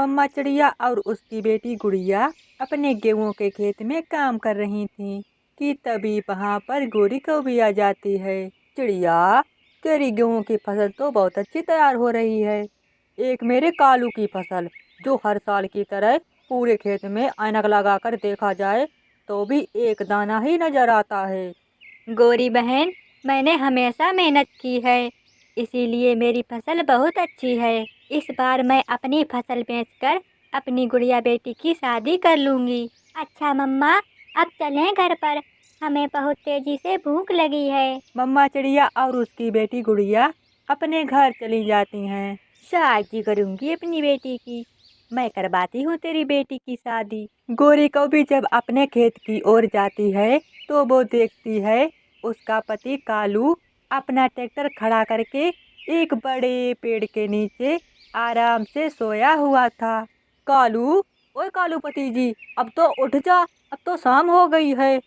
मम्मा चिड़िया और उसकी बेटी गुड़िया अपने गेहूं के खेत में काम कर रही थीं कि तभी वहां पर गोरी कौवी आ जाती है। चिड़िया, तेरी गेहूं की फसल तो बहुत अच्छी तैयार हो रही है। एक मेरे कालू की फसल, जो हर साल की तरह पूरे खेत में ऐनक लगाकर देखा जाए तो भी एक दाना ही नजर आता है। गोरी बहन, मैंने हमेशा मेहनत की है, इसीलिए मेरी फसल बहुत अच्छी है। इस बार मैं अपनी फसल बेचकर अपनी गुड़िया बेटी की शादी कर लूंगी। अच्छा मम्मा, अब चलें घर पर, हमें बहुत तेजी से भूख लगी है। मम्मा चिड़िया और उसकी बेटी गुड़िया अपने घर चली जाती हैं। शादी करूंगी अपनी बेटी की, मैं करवाती हूँ तेरी बेटी की शादी। गोरी को भी जब अपने खेत की ओर जाती है तो वो देखती है उसका पति कालू अपना ट्रैक्टर खड़ा करके एक बड़े पेड़ के नीचे आराम से सोया हुआ था। कालू, ओए कालू पति जी, अब तो उठ जा, अब तो शाम हो गई है।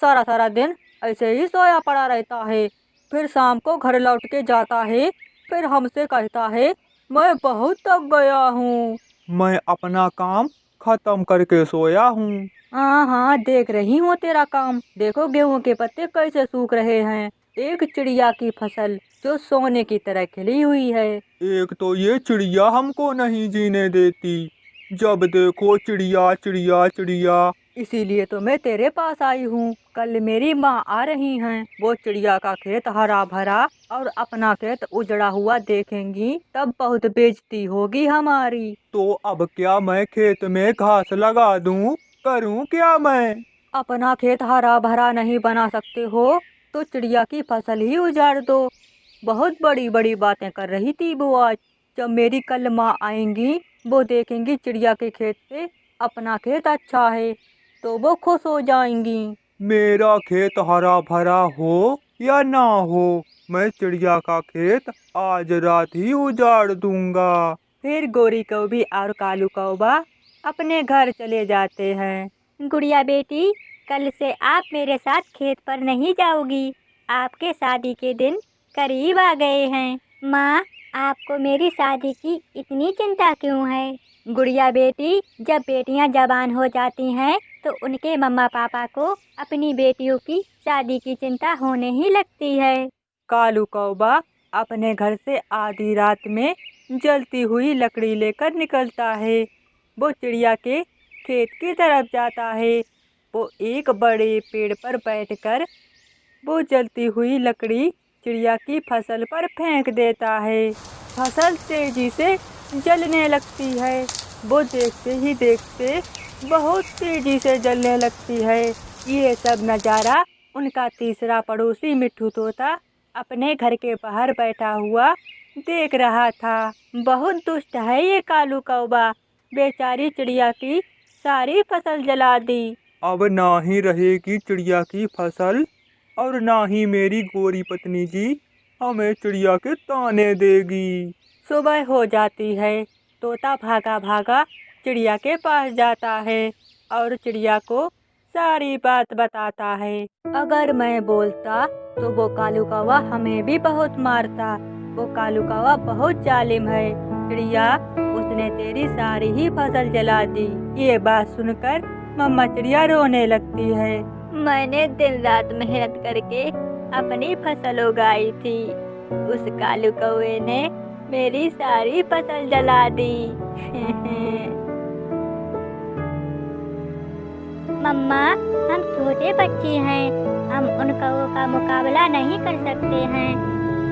सारा सारा दिन ऐसे ही सोया पड़ा रहता है, फिर शाम को घर लौट के जाता है, फिर हमसे कहता है मैं बहुत थक गया हूँ। मैं अपना काम खत्म करके सोया हूँ। हाँ हाँ, देख रही हूँ तेरा काम। देखो गेहूं के पत्ते कैसे सूख रहे हैं। एक चिड़िया की फसल जो सोने की तरह खिली हुई है। एक तो ये चिड़िया हमको नहीं जीने देती, जब देखो चिड़िया चिड़िया चिड़िया। इसीलिए तो मैं तेरे पास आई हूँ। कल मेरी माँ आ रही हैं, वो चिड़िया का खेत हरा भरा और अपना खेत उजड़ा हुआ देखेंगी तब बहुत बेइज्जती होगी हमारी। तो अब क्या मैं खेत में घास लगा दूँ? करूँ क्या मैं? अपना खेत हरा भरा नहीं बना सकते हो तो चिड़िया की फसल ही उजाड़ दो। बहुत बड़ी बड़ी बातें कर रही थी वो आज। जब मेरी कल माँ आएंगी, वो देखेंगी चिड़िया के खेत से अपना खेत अच्छा है तो वो खुश हो जाएंगी। मेरा खेत हरा भरा हो या ना हो, मैं चिड़िया का खेत आज रात ही उजाड़ दूंगा। फिर गोरी कौवी और कालू कौवा अपने घर चले जाते हैं। गुड़िया बेटी, कल से आप मेरे साथ खेत पर नहीं जाओगी। आपके शादी के दिन करीब आ गए हैं। माँ, आपको मेरी शादी की इतनी चिंता क्यों है? गुड़िया बेटी, जब बेटियाँ जवान हो जाती हैं तो उनके मम्मा पापा को अपनी बेटियों की शादी की चिंता होने ही लगती है। कालू कौवा अपने घर से आधी रात में जलती हुई लकड़ी लेकर निकलता है। वो चिड़िया के खेत की तरफ जाता है। वो एक बड़े पेड़ पर बैठकर वो जलती हुई लकड़ी चिड़िया की फसल पर फेंक देता है। फसल तेजी से जलने लगती है। वो देखते ही देखते बहुत तेजी से जलने लगती है। ये सब नज़ारा उनका तीसरा पड़ोसी मिट्ठू तोता अपने घर के बाहर बैठा हुआ देख रहा था। बहुत दुष्ट है ये कालू कौवा, बेचारी चिड़िया की सारी फसल जला दी। अब ना ही रहेगी चिड़िया की फसल और ना ही मेरी गोरी पत्नी जी हमें चिड़िया के ताने देगी। सुबह हो जाती है। तोता भागा भागा चिड़िया के पास जाता है और चिड़िया को सारी बात बताता है। अगर मैं बोलता तो वो कालू कौवा हमें भी बहुत मारता। वो कालू कौवा बहुत जालिम है। चिड़िया, उसने तेरी सारी ही फसल जला दी। ये बात सुनकर मम्मा चिड़िया रोने लगती है। मैंने दिन रात मेहनत करके अपनी फसल उगाई थी, उस कालू कौवे ने मेरी सारी फसल जला दी। मम्मा, हम छोटे बच्चे हैं, हम उन कौवों का मुकाबला नहीं कर सकते हैं।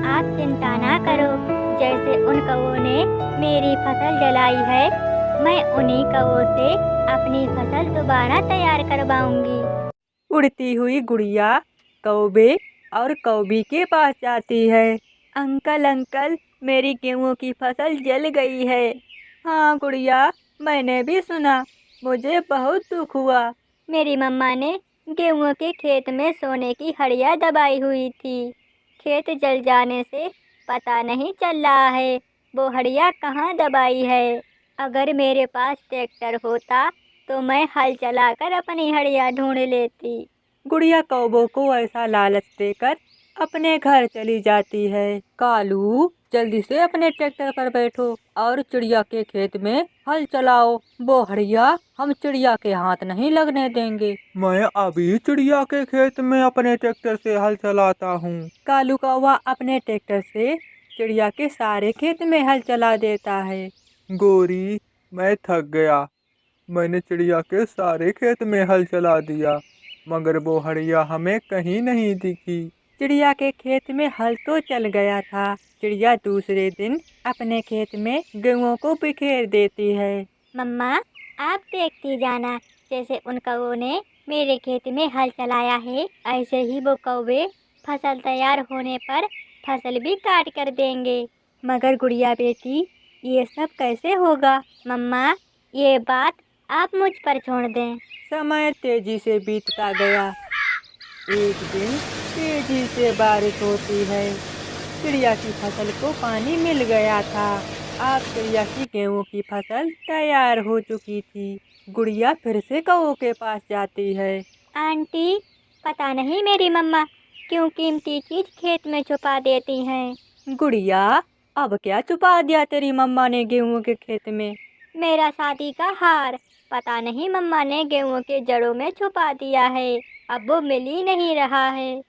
आप चिंता ना करो, जैसे उन कौवों ने मेरी फसल जलाई है, मैं उन्हीं कौवों से अपनी फसल दोबारा तैयार करवाऊंगी। उड़ती हुई गुड़िया कौवे और कौवी के पास जाती है। अंकल अंकल, मेरी गेहूं की फसल जल गई है। हाँ गुड़िया, मैंने भी सुना, मुझे बहुत दुख हुआ। मेरी मम्मा ने गेहूं के खेत में सोने की हड़िया दबाई हुई थी। खेत जल जाने से पता नहीं चल रहा है वो हड़िया कहाँ दबाई है। अगर मेरे पास ट्रैक्टर होता तो मैं हल चलाकर अपनी हड़िया ढूंढ लेती। गुड़िया कौवों को ऐसा लालच देकर अपने घर चली जाती है। कालू, जल्दी से अपने ट्रैक्टर पर बैठो और चिड़िया के खेत में हल चलाओ। वो हड़िया हम चिड़िया के हाथ नहीं लगने देंगे। मैं अभी चिड़िया के खेत में अपने ट्रैक्टर से हल चलाता हूँ। कालू कौवा अपने ट्रैक्टर से चिड़िया के सारे खेत में हल चला देता है। गोरी, मैं थक गया। मैंने चिड़िया के सारे खेत में हल चला दिया, मगर वो हड़िया हमें कहीं नहीं दिखी। चिड़िया के खेत में हल तो चल गया था। चिड़िया दूसरे दिन अपने खेत में गेहूं को बिखेर देती है। मम्मा, आप देखती जाना, जैसे उन कौवों ने मेरे खेत में हल चलाया है, ऐसे ही वो कौवे फसल तैयार होने पर फसल भी काट कर देंगे। मगर गुड़िया बेटी, ये सब कैसे होगा? मम्मा, ये बात आप मुझ पर छोड़ दें। समय तेजी से बीतता गया। एक दिन तेजी से बारिश होती है। चिड़िया की फसल को पानी मिल गया था। अब चिड़िया की गेहूं की फसल तैयार हो चुकी थी। गुड़िया फिर से कौओं के पास जाती है। आंटी, पता नहीं मेरी मम्मा क्यों कीमती चीज खेत में छुपा देती हैं। गुड़िया, अब क्या छुपा दिया तेरी मम्मा ने गेहूं के खेत में? मेरा शादी का हार पता नहीं मम्मा ने गेहूं के जड़ों में छुपा दिया है। अब वो मिल ही नहीं रहा है।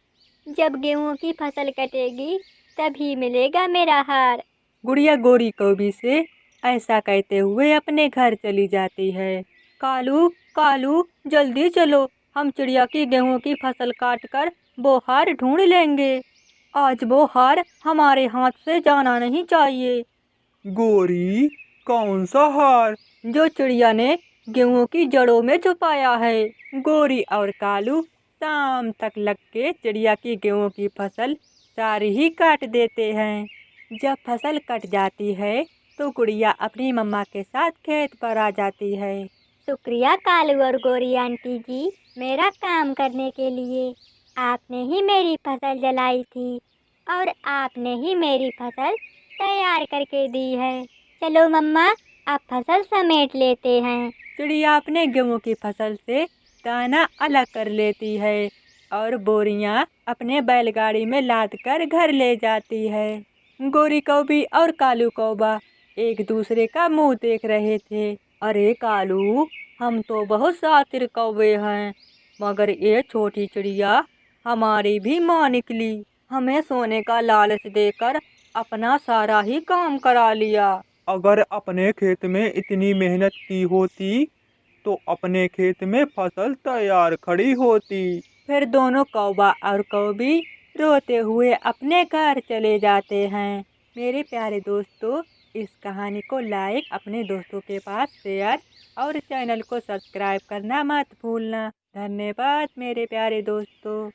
जब गेहूं की फसल कटेगी तभी मिलेगा मेरा हार। गुड़िया गोरी कौवी से ऐसा कहते हुए अपने घर चली जाती है। कालू, कालू, जल्दी चलो, हम चिड़िया की गेहूं की फसल काट कर वो हार ढूंढ लेंगे। आज वो हार हमारे हाथ से जाना नहीं चाहिए। गोरी, कौन सा हार? जो चिड़िया ने गेहूं की जड़ों में छुपाया है। गोरी और कालू शाम तक लग के चिड़िया की गेहूं की फसल सारी ही काट देते हैं। जब फसल कट जाती है तो गुड़िया अपनी मम्मा के साथ खेत पर आ जाती है। शुक्रिया कालू और गोरी आंटी जी, मेरा काम करने के लिए। आपने ही मेरी फसल जलाई थी और आपने ही मेरी फसल तैयार करके दी है। चलो मम्मा, आप फसल समेट लेते हैं। चिड़िया अपने गेहूं की फसल से दाना अलग कर लेती है और बोरियां अपने बैलगाड़ी में लाद कर घर ले जाती है। गोरी कौवी और कालू कौवा एक दूसरे का मुंह देख रहे थे। अरे कालू, हम तो बहुत शातिर कौवे हैं, मगर ये छोटी चिड़िया हमारी भी माँ निकली। हमें सोने का लालच देकर अपना सारा ही काम करा लिया। अगर अपने खेत में इतनी मेहनत की होती तो अपने खेत में फसल तैयार खड़ी होती। फिर दोनों कौवा और कौवी रोते हुए अपने घर चले जाते हैं। मेरे प्यारे दोस्तों, इस कहानी को लाइक, अपने दोस्तों के पास शेयर और चैनल को सब्सक्राइब करना मत भूलना। धन्यवाद मेरे प्यारे दोस्तों।